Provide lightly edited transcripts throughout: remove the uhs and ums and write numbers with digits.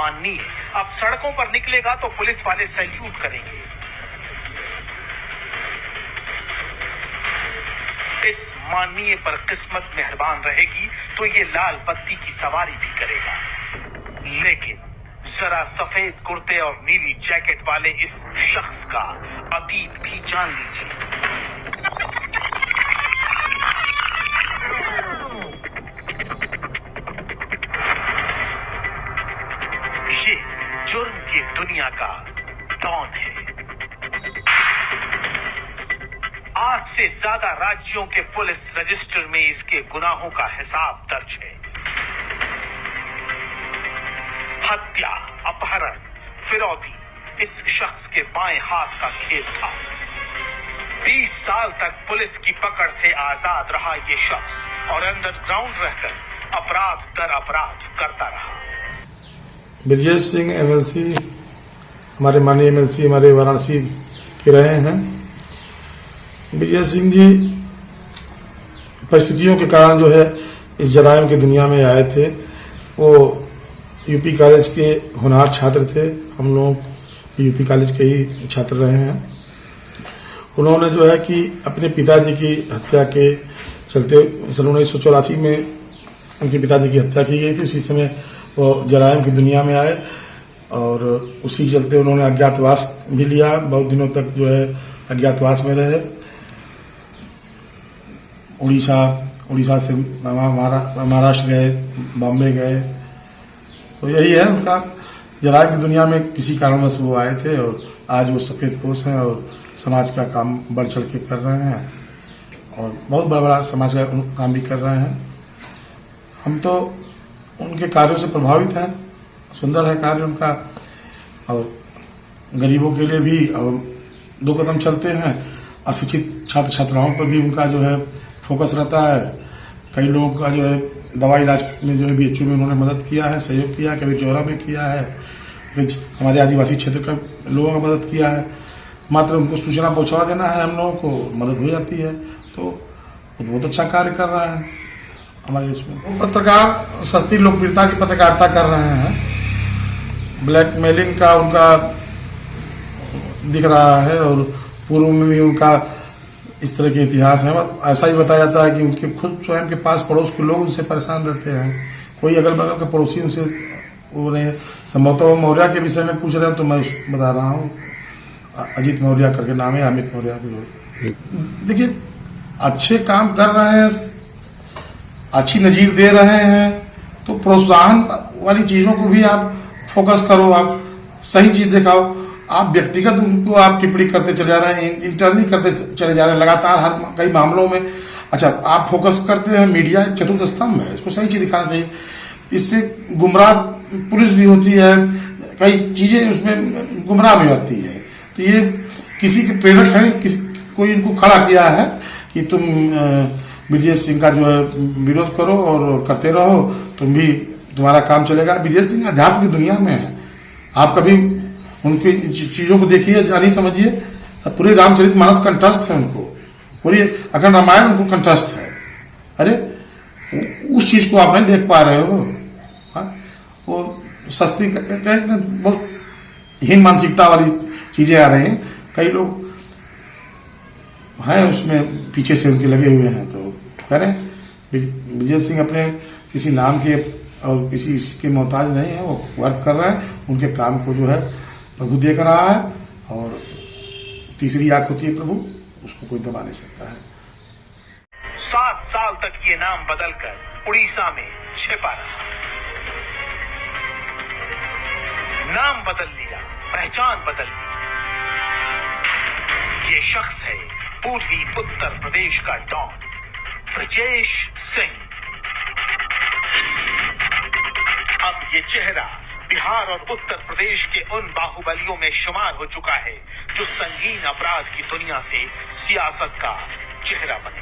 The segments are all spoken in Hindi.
सम्माननीय। अब सड़कों पर निकलेगा तो पुलिस वाले सैल्यूट करेंगे। इस माननीय पर किस्मत मेहरबान रहेगी तो ये लाल बत्ती की सवारी भी करेगा। लेकिन जरा सफेद कुर्ते और नीली जैकेट वाले इस शख्स का अतीत भी जान लीजिए। ये जुर्म की दुनिया का डॉन है। आज से ज्यादा राज्यों के पुलिस रजिस्टर में इसके गुनाहों का हिसाब दर्ज है। हत्या, अपहरण, फिरौती इस शख्स के बाएं हाथ का खेल था। 20 साल तक पुलिस की पकड़ से आजाद रहा ये शख्स और अंडरग्राउंड रहकर अपराध दर अपराध करता रहा। ब्रजेश सिंह एमएलसी, हमारे माननीय एमएलसी हमारे वाराणसी के रहे हैं। ब्रजेश सिंह जी परिस्थितियों के कारण जो है इस जराइम की दुनिया में आए थे। वो यूपी कॉलेज के होनहार छात्र थे। हम लोग यूपी कॉलेज के ही छात्र रहे हैं। उन्होंने जो है कि अपने पिताजी की हत्या के चलते सन 1984 में उनके पिताजी की हत्या की गई थी। उसी समय वो जराइम की दुनिया में आए और उसी चलते उन्होंने अज्ञातवास भी लिया। बहुत दिनों तक जो है अज्ञातवास में रहे। उड़ीसा से महाराष्ट्र गए, बॉम्बे गए। तो यही है उनका जराइम की दुनिया में किसी कारणवश वो आए थे और आज वो सफेद पोश हैं और समाज का काम बढ़ चढ़ के कर रहे हैं और बहुत बड़ा बड़ा समाज का काम भी कर रहे हैं। हम तो उनके कार्यों से प्रभावित हैं। सुंदर है कार्य उनका और गरीबों के लिए भी और 2 कदम चलते हैं। अशिक्षित छात्र छात्राओं पर भी उनका जो है फोकस रहता है। कई लोगों का जो है दवाई इलाज में जो है BHU में उन्होंने मदद किया है, सहयोग किया है। कभी चौरा में किया है, कभी हमारे आदिवासी क्षेत्र का लोगों का मदद किया है। मात्र उनको सूचना पहुंचा देना है, हम लोगों को मदद हो जाती है। तो बहुत अच्छा कार्य कर रहा है हमारे इसमें। पत्रकार सस्ती लोकप्रियता की पत्रकारिता कर रहे हैं। ब्लैकमेलिंग का उनका दिख रहा है और पूर्व में भी उनका इस तरह के इतिहास है। ऐसा ही बताया जाता है कि उनके खुद स्वयं के पास पड़ोस के लोग उनसे परेशान रहते हैं। कोई अगल बगल के पड़ोसी उनसे वो रहे। संभवतः मौर्य के विषय में पूछ रहे हैं तो मैं बता रहा हूँ। अजीत मौर्य करके नाम है, अमित मौर्य। देखिए अच्छे काम कर रहे हैं, अच्छी नजीर दे रहे हैं तो प्रोत्साहन वाली चीजों को भी आप फोकस करो, आप सही चीज दिखाओ। आप व्यक्तिगत उनको आप टिप्पणी करते चले जा रहे हैं, इंटरनी करते चले जा रहे हैं लगातार हर कई मामलों में। अच्छा, आप फोकस करते हैं मीडिया चतुर्थ स्तंभ है, इसको सही चीज दिखाना चाहिए। इससे गुमराह पुलिस भी होती है, कई चीजें उसमें गुमराह भी होती है। तो ये किसी के प्रेरक है, कोई इनको खड़ा किया है कि तुम ब्रजेश सिंह का जो है विरोध करो और करते रहो, तुम भी तुम्हारा काम चलेगा। ब्रजेश सिंह अध्यात्म की दुनिया में है। आप कभी उनकी चीजों को देखिए, जानिए, समझिए। पूरे रामचरितमानस कंठस्थ है उनको, पूरी अखंड रामायण उनको कंठस्थ है। अरे उस चीज को आप नहीं देख पा रहे हो। वो सस्ती बहुत हीन मानसिकता वाली चीजें आ रही हैं। कई लोग हैं उसमें पीछे से उनके लगे हुए हैं। तो करें, ब्रजेश सिंह अपने किसी नाम के और किसी इसके मोहताज नहीं है। वो वर्क कर रहे हैं, उनके काम को जो है प्रभु देख रहा है और तीसरी आंख होती है प्रभु, उसको कोई दबा नहीं सकता है। 7 साल तक ये नाम बदलकर उड़ीसा में छिपा रहा। नाम बदल लिया, पहचान बदल ली। ये शख्स है पूर्वी उत्तर प्रदेश का डॉन ब्रजेश सिंह। अब ये चेहरा बिहार और उत्तर प्रदेश के उन बाहुबलियों में शुमार हो चुका है जो संगीन अपराध की दुनिया से सियासत का चेहरा बने।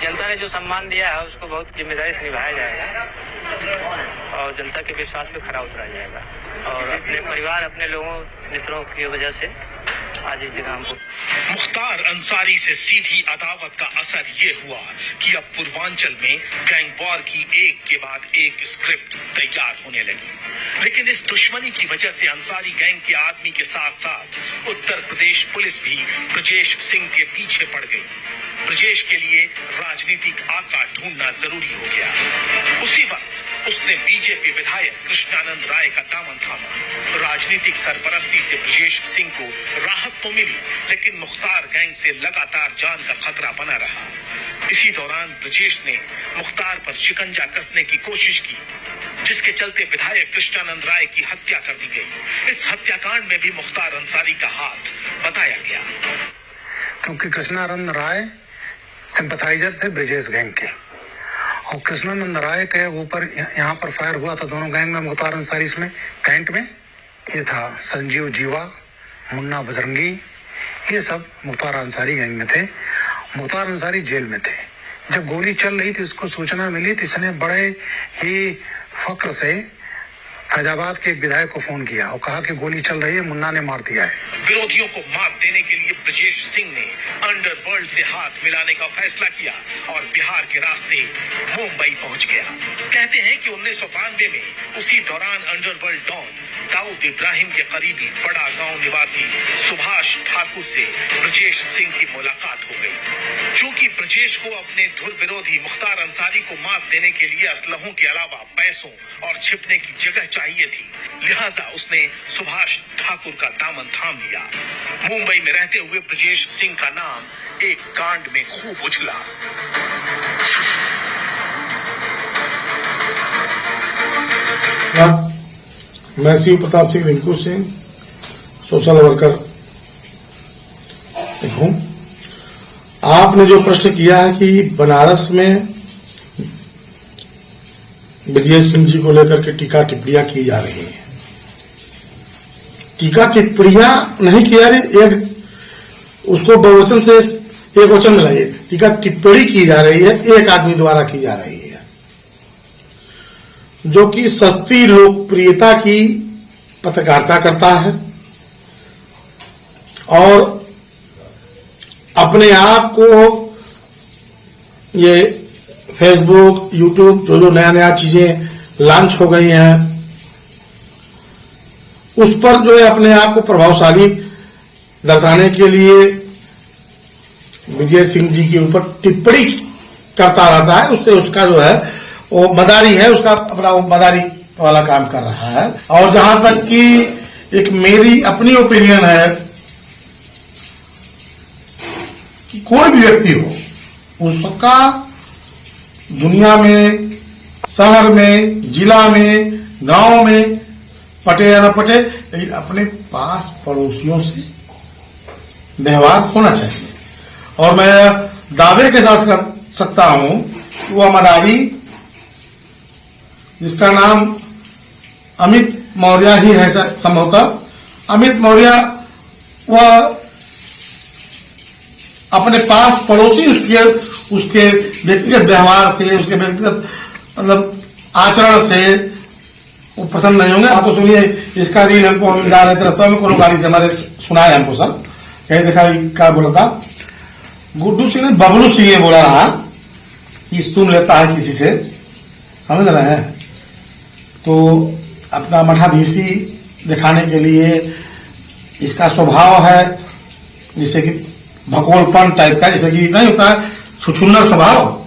जनता ने जो सम्मान दिया है उसको बहुत जिम्मेदारी से निभाया जाएगा और जनता के विश्वास पे खरा उतरा जाएगा और अपने परिवार, अपने लोगों, मित्रों की वजह से आज इस जगह हमको मुख्तार अंसारी से सीधी अदावत का असर ये हुआ कि अब पूर्वांचल में गैंग वॉर की एक के बाद एक स्क्रिप्ट तैयार होने लगी। लेकिन इस दुश्मनी की वजह से अंसारी गैंग के आदमी के साथ साथ उत्तर प्रदेश पुलिस भी ब्रजेश सिंह के पीछे पड़ गई। ब्रजेश के लिए राजनीतिक आका ढूंढना जरूरी हो गया। उसी वक्त उसने बीजेपी विधायक कृष्णानंद राय का दामन थामा। राजनीतिक सरपरस्ती से ब्रजेश सिंह को राहत तो मिली, लेकिन मुख्तार गैंग से लगातार जान का खतरा बना रहा। इसी दौरान ब्रजेश ने मुख्तार पर शिकंजा कसने की कोशिश की, जिसके चलते विधायक कृष्णानंद राय की हत्या कर दी गई। इस हत्याकांड में भी मुख्तार अंसारी का हाथ बताया गया, क्योंकि कृष्णानंद राय सिंपथाइजर थे ब्रजेश गैंग के, और कृष्णानंद राय के ऊपर यहाँ पर फायर हुआ था दोनों गैंग में। मुख्तार अंसारी इसमें कैंट में, ये था संजीव जीवा, मुन्ना बजरंगी, ये सब मुख्तार अंसारी गैंग में थे। मुख्तार अंसारी जेल में थे। जब गोली चल रही थी, उसको सूचना मिली तो इसने बड़े ही फक्र से फैजाबाद के एक विधायक को फोन किया और कहा कि गोली चल रही है, मुन्ना ने मार दिया है। विरोधियों को मात देने के लिए ब्रजेश सिंह ने अंडरवर्ल्ड से हाथ मिलाने का फैसला किया और बिहार के रास्ते मुंबई पहुंच गया। कहते हैं कि 1992 में उसी दौरान अंडरवर्ल्ड डॉन दाऊद इब्राहिम के करीबी बड़ा गांव निवासी सुभाष ठाकुर से ब्रजेश सिंह की मुलाकात हो गई। चूंकि ब्रजेश को अपने धुर विरोधी मुख्तार अंसारी को मात देने के लिए असलहों के अलावा पैसों और छिपने की जगह चाहिए थी, लिहाजा उसने सुभाष ठाकुर का दामन थाम लिया। मुंबई में रहते हुए ब्रजेश सिंह का नाम एक कांड में खूब उछला। मैं शिव प्रताप सिंह रिंकू सिंह, सोशल वर्कर हूं। आपने जो प्रश्न किया है कि बनारस में ब्रजेश सिंह जी को लेकर के टीका टिप्पणियां की जा रही हैं। टीका टिप्पणियां नहीं की जा रही, एक उसको बहुवचन से एक वचन में लाइए, टीका टिप्पणी की जा रही है, एक आदमी द्वारा की जा रही है, जो कि सस्ती लोकप्रियता की पत्रकारिता करता है और अपने आप को ये फेसबुक, यूट्यूब, जो नया चीजें लॉन्च हो गई हैं, उस पर जो है अपने आप को प्रभावशाली दर्शाने के लिए ब्रजेश सिंह जी के ऊपर टिप्पणी करता रहता है। उससे उसका जो है वो मदारी है, उसका अपना वो मदारी वाला काम कर रहा है। और जहां तक कि एक मेरी अपनी ओपिनियन है कि कोई भी व्यक्ति हो, उसका दुनिया में, शहर में, जिला में, गांव में पटे या न पटे, लेकिन अपने पास पड़ोसियों से व्यवहार होना चाहिए। और मैं दावे के साथ कर सकता हूं कि वह मदारी, जिसका नाम अमित मौर्य ही है संभवतः, अमित मौर्य वह अपने पास पड़ोसी उसके व्यक्तिगत व्यवहार से, उसके व्यक्तिगत मतलब आचरण से वो पसंद नहीं होंगे। आप तो सुनिए, इसका रील हमको हम जा रहे थे रास्ते में, कोनो गाड़ी से हमारे सुनाए हमको सब, कहीं देखा क्या बोला था, गुड्डू सिंह ने बबलू सिंह ये बोला रहा कि सुन लेता है किसी से, समझ रहे हैं, तो अपना मठाधीशी दिखाने के लिए इसका स्वभाव है जैसे कि भकोलपन टाइप का, जैसे कि नहीं होता है छुछुन्नर स्वभाव,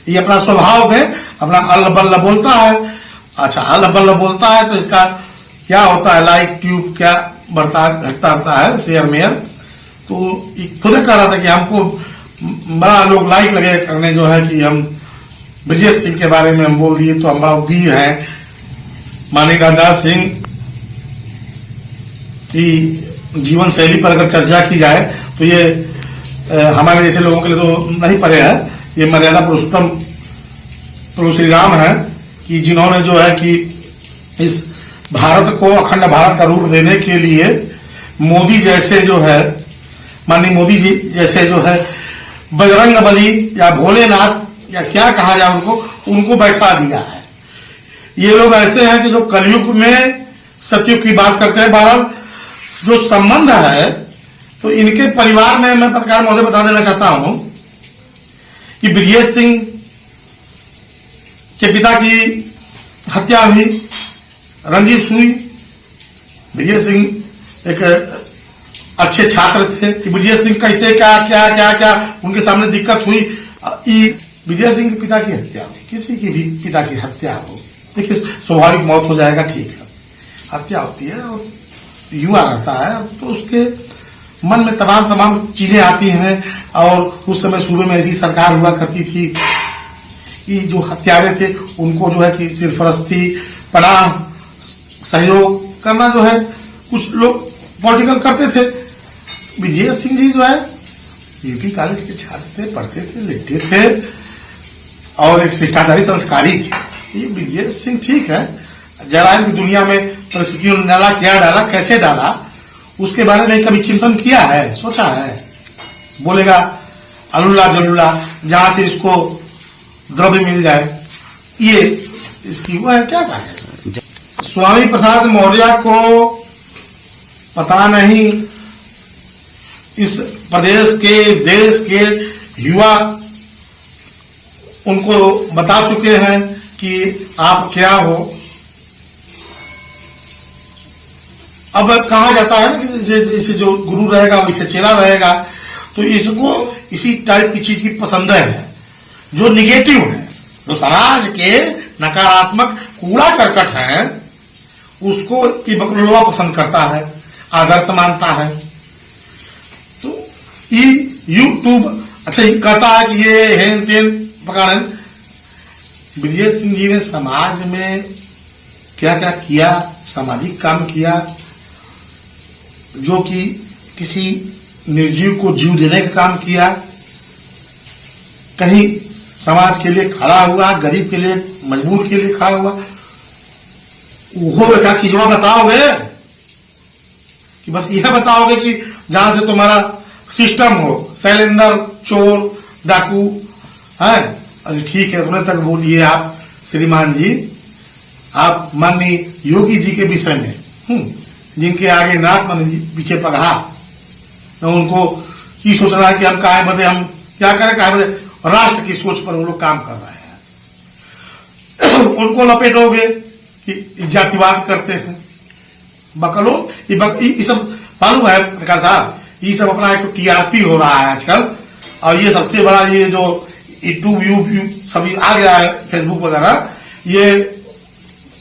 ये अपना स्वभाव में अपना अल्ल बल्ल बोलता है। अच्छा, अल्ल बल्ल बोलता है तो इसका क्या होता है, लाइक ट्यूब क्या बढ़ता घटता रहता है, शेयर मेयर। तो खुद कह रहा था कि हमको बड़ा लोग लाइक लगे करने जो है कि हम ब्रजेश सिंह के बारे में हम बोल दिए तो हम बड़ा वीर हैं। माननीय राजनाथ सिंह की जीवन शैली पर अगर चर्चा की जाए तो ये हमारे जैसे लोगों के लिए तो नहीं पड़े है। ये मर्यादा पुरुषोत्तम प्रभु श्री राम है कि जिन्होंने जो है कि इस भारत को अखंड भारत का रूप देने के लिए मोदी जैसे जो है, माननीय मोदी जी जैसे जो है बजरंग बली या भोलेनाथ या क्या कहा जाए उनको बैठा दिया है। ये लोग ऐसे हैं कि जो कलयुग में सतयुग की बात करते हैं। बहरहाल जो संबंध है तो इनके परिवार में मैं पत्रकार महोदय बता देना चाहता हूं कि ब्रिजेश सिंह के पिता की हत्या हुई, रंजिश हुई। ब्रिजेश सिंह एक अच्छे छात्र थे कि ब्रिजेश सिंह कैसे क्या क्या क्या क्या उनके सामने दिक्कत हुई। ब्रिजेश सिंह के पिता की हत्या हुई, किसी की भी पिता की हत्या हो, देखिए स्वाभाविक मौत हो जाएगा, ठीक है, हत्या होती है और युवा रहता है तो उसके मन में तमाम चीजें आती हैं। और उस समय सूबे में ऐसी सरकार हुआ करती थी कि जो हत्यारे थे उनको जो है कि सिरफरस्ती, पनाह, सहयोग करना जो है कुछ लोग पॉलिटिकल करते थे। ब्रिजेश सिंह जी जो है यूपी कॉलेज के छात्र थे, पढ़ते थे, लिखते थे और एक शिष्टाचारी संस्कारी थे। ये ब्रिजेश सिंह ठीक है, जराइम की दुनिया में परिस्थितियों ने डाला, क्या डाला, कैसे डाला, उसके बारे में कभी चिंतन किया है, सोचा है? बोलेगा अलुल्ला जलुल्ला जहां से इसको द्रव्य मिल जाए, ये इसकी वो है, क्या कहा? स्वामी प्रसाद मौर्य को पता नहीं इस प्रदेश के, देश के युवा उनको बता चुके हैं कि आप क्या हो। अब कहा जाता है ना कि जैसे जो गुरु रहेगा वैसे चेला रहेगा, तो इसको इसी टाइप की चीज की पसंद है जो निगेटिव है, जो समाज के नकारात्मक कूड़ा करकट है, उसको ये बकलोवा पसंद करता है, आदर्श मानता है। तो ये यूट्यूब अच्छा ये कहता है कि ये हेन तेन प्रकार। ब्रिजेश सिंह जी ने समाज में क्या क्या किया, सामाजिक काम किया, जो कि किसी निर्जीव को जीव देने का काम किया, कहीं समाज के लिए खड़ा हुआ, गरीब के लिए, मजबूर के लिए खड़ा हुआ। वो क्या चीजों बताओगे कि बस यह बताओगे कि जहां से तुम्हारा सिस्टम हो, शैलेंद्र चोर डाकू है, अरे ठीक है, उन्हें तक बोलिए आप श्रीमान जी, आप माननीय योगी जी के विषय में जिनके आगे नाक मन पीछे पगहा, तो उनको ये सोचना है कि हम काहे बदे, हम क्या करें, काहे बदे, राष्ट्र की सोच पर वो लोग काम कर रहे हैं। उनको लपेटोगे कि जातिवाद करते हैं, बकलो ये सब मालूम है पत्रकार साहब, ये सब अपना एक टीआरपी हो रहा है आजकल। और ये सबसे बड़ा ये जो यूट्यूब सभी आ गया है, फेसबुक वगैरह, ये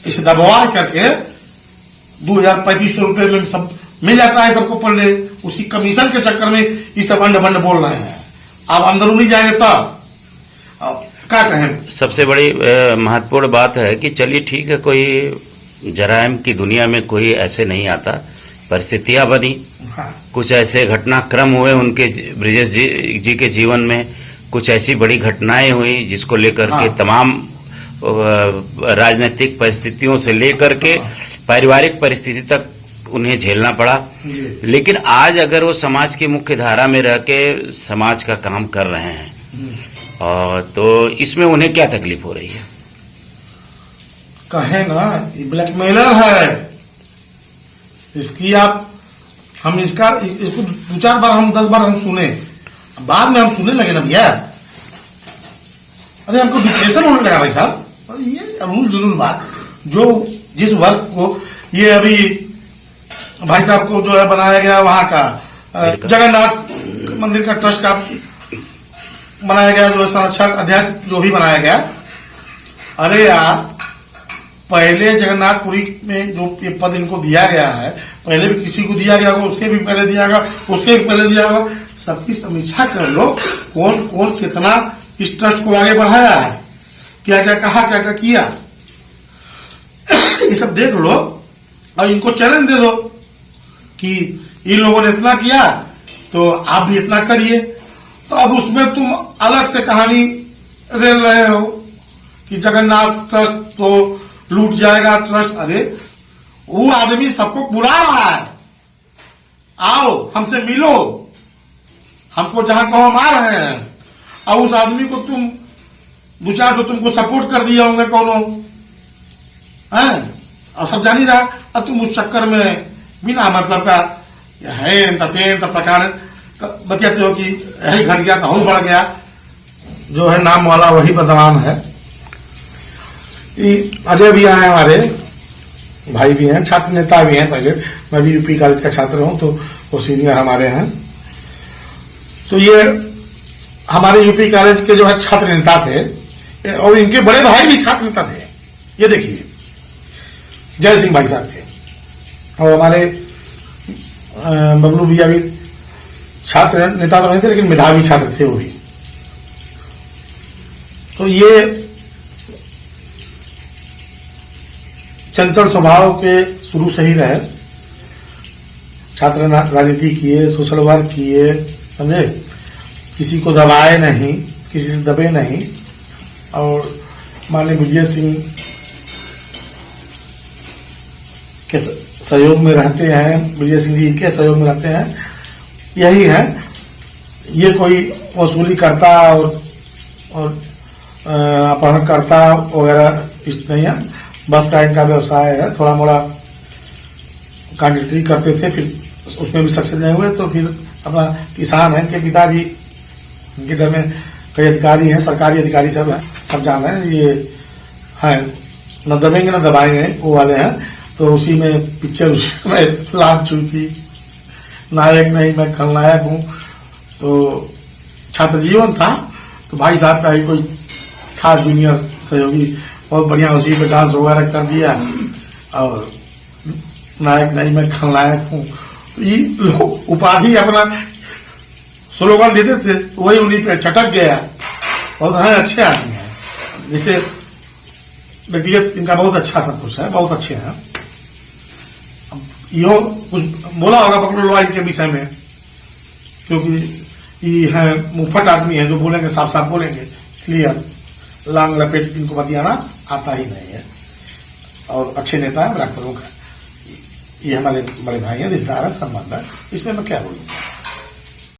इसे दबवा करके 2,000-3,500 रुपए में सब मिल जाता है सबको पढ़ ले, उसी कमीशन के चक्कर में ये सब अंड बंड बोल रहे हैं। आप अंदरूनी जाएंगे तब क्या कहें। सबसे बड़ी महत्वपूर्ण बात है कि चलिए ठीक है, कोई जराइम की दुनिया में कोई ऐसे नहीं आता, परिस्थितियां बनी, हाँ। कुछ ऐसे घटनाक्रम हुए उनके, ब्रिजेश जी के जीवन में कुछ ऐसी बड़ी घटनाएं हुई जिसको लेकर के तमाम राजनीतिक परिस्थितियों से लेकर के पारिवारिक परिस्थिति तक उन्हें झेलना पड़ा। लेकिन आज अगर वो समाज की मुख्य धारा में रह के समाज का काम कर रहे हैं, और तो इसमें उन्हें क्या तकलीफ हो रही है? कहे ना, ये ब्लैकमेलर है, इसकी हम इसको 2-4 बार, हम 10 बार हम सुने, बाद में हम सुनने लगे ना भैया, अरे हमको डिप्रेशन होने लगा भाई साहब। ये अरूल जुलूल बात, जो जिस वर्ग को ये अभी भाई साहब को जो है बनाया गया, वहां का जगन्नाथ मंदिर का ट्रस्ट का बनाया गया, जो संरक्षक अध्यक्ष जो भी बनाया गया, अरे यार पहले जगन्नाथपुरी में जो ये पद इनको दिया गया है, पहले भी किसी को दिया गया होगा, उसके भी पहले दिया होगा, उसके भी पहले दिया होगा, सबकी समीक्षा कर लो, कौन कौन कितना इस ट्रस्ट को आगे बढ़ाया है, क्या क्या कहा, क्या क्या किया, ये सब देख लो और इनको चैलेंज दे दो कि इन लोगों ने इतना किया तो आप भी इतना करिए। तो अब उसमें तुम अलग से कहानी रेल रहे हो कि जगन्नाथ ट्रस्ट तो लूट जाएगा ट्रस्ट। अरे वो आदमी सबको बुला रहा है, आओ हमसे मिलो, हमको जहां कहो हम आ रहे हैं। और उस आदमी को तुम 2-4 जो तुमको सपोर्ट कर दिए होंगे कोनो है, और सब जान ही रहा, और तुम उस चक्कर में बिना मतलब का है ततेन प्रकार बतियाते हो कि यही घट गया तो बढ़ गया, जो है नाम वाला वही बदनाम है। अजय भी आए हमारे भाई भी हैं, छात्र नेता भी हैं। पहले मैं भी यूपी कॉलेज का छात्र हूं, तो वो सीनियर हमारे हैं। तो ये हमारे यूपी कॉलेज के जो है छात्र नेता थे, और इनके बड़े भाई भी छात्र नेता थे। ये देखिए जय सिंह भाई साहब थे, और हमारे बबलू भैया भी छात्र नेता तो नहीं थे, लेकिन मेधावी छात्र थे वो भी। तो ये चंचल स्वभाव के शुरू से ही रहे, छात्र राजनीति किए, सोशल वर्क किए, समझे, किसी को दबाए नहीं, किसी से दबे नहीं। और माननीय विजय सिंह के सहयोग में रहते हैं, विजय सिंह जी के सहयोग में रहते हैं। यही है, ये कोई वसूली करता और अपहरण करता वगैरह इस नहीं है। बस स्टैंड का व्यवसाय है, थोड़ा मोड़ा कैंडिडेटरी करते थे, फिर उसमें भी सक्सेस नहीं हुए, तो फिर अपना किसान है। इनके पिताजी, इनके घर में कई अधिकारी हैं, सरकारी अधिकारी सब है, सब जान रहे हैं। ये है न दबेंगे न दबाएंगे, वो वाले हैं। तो उसी में पिक्चर में लाभ चुकी, नायक नहीं मैं खलनायक हूं। तो छात्र जीवन था, तो भाई साहब का ही कोई था जूनियर सहयोगी, बहुत बढ़िया उसी पे डांस वगैरह कर दिया, और नायक नहीं मैं खलनायक हूं। तो ये लोग उपाधि अपना स्लोगन देते थे, वही उन्हीं पे चटक गया। बहुत है, अच्छे आदमी हैं, जिसे व्यक्तिगत इनका बहुत अच्छा सब कुछ है, बहुत अच्छे हैं। यो कुछ बोला होगा पकड़ो लो इनके विषय में, क्योंकि ये है मुफ्त आदमी है, जो बोलेंगे साफ साफ बोलेंगे, क्लियर, लांग लपेट इनको बतियाना आता ही नहीं है। और अच्छे नेता है, बड़ा प्रमुख है। ये हमारे बड़े भाई हैं, रिश्तेदार है, संबंध है, इसमें मैं क्या बोलूँ।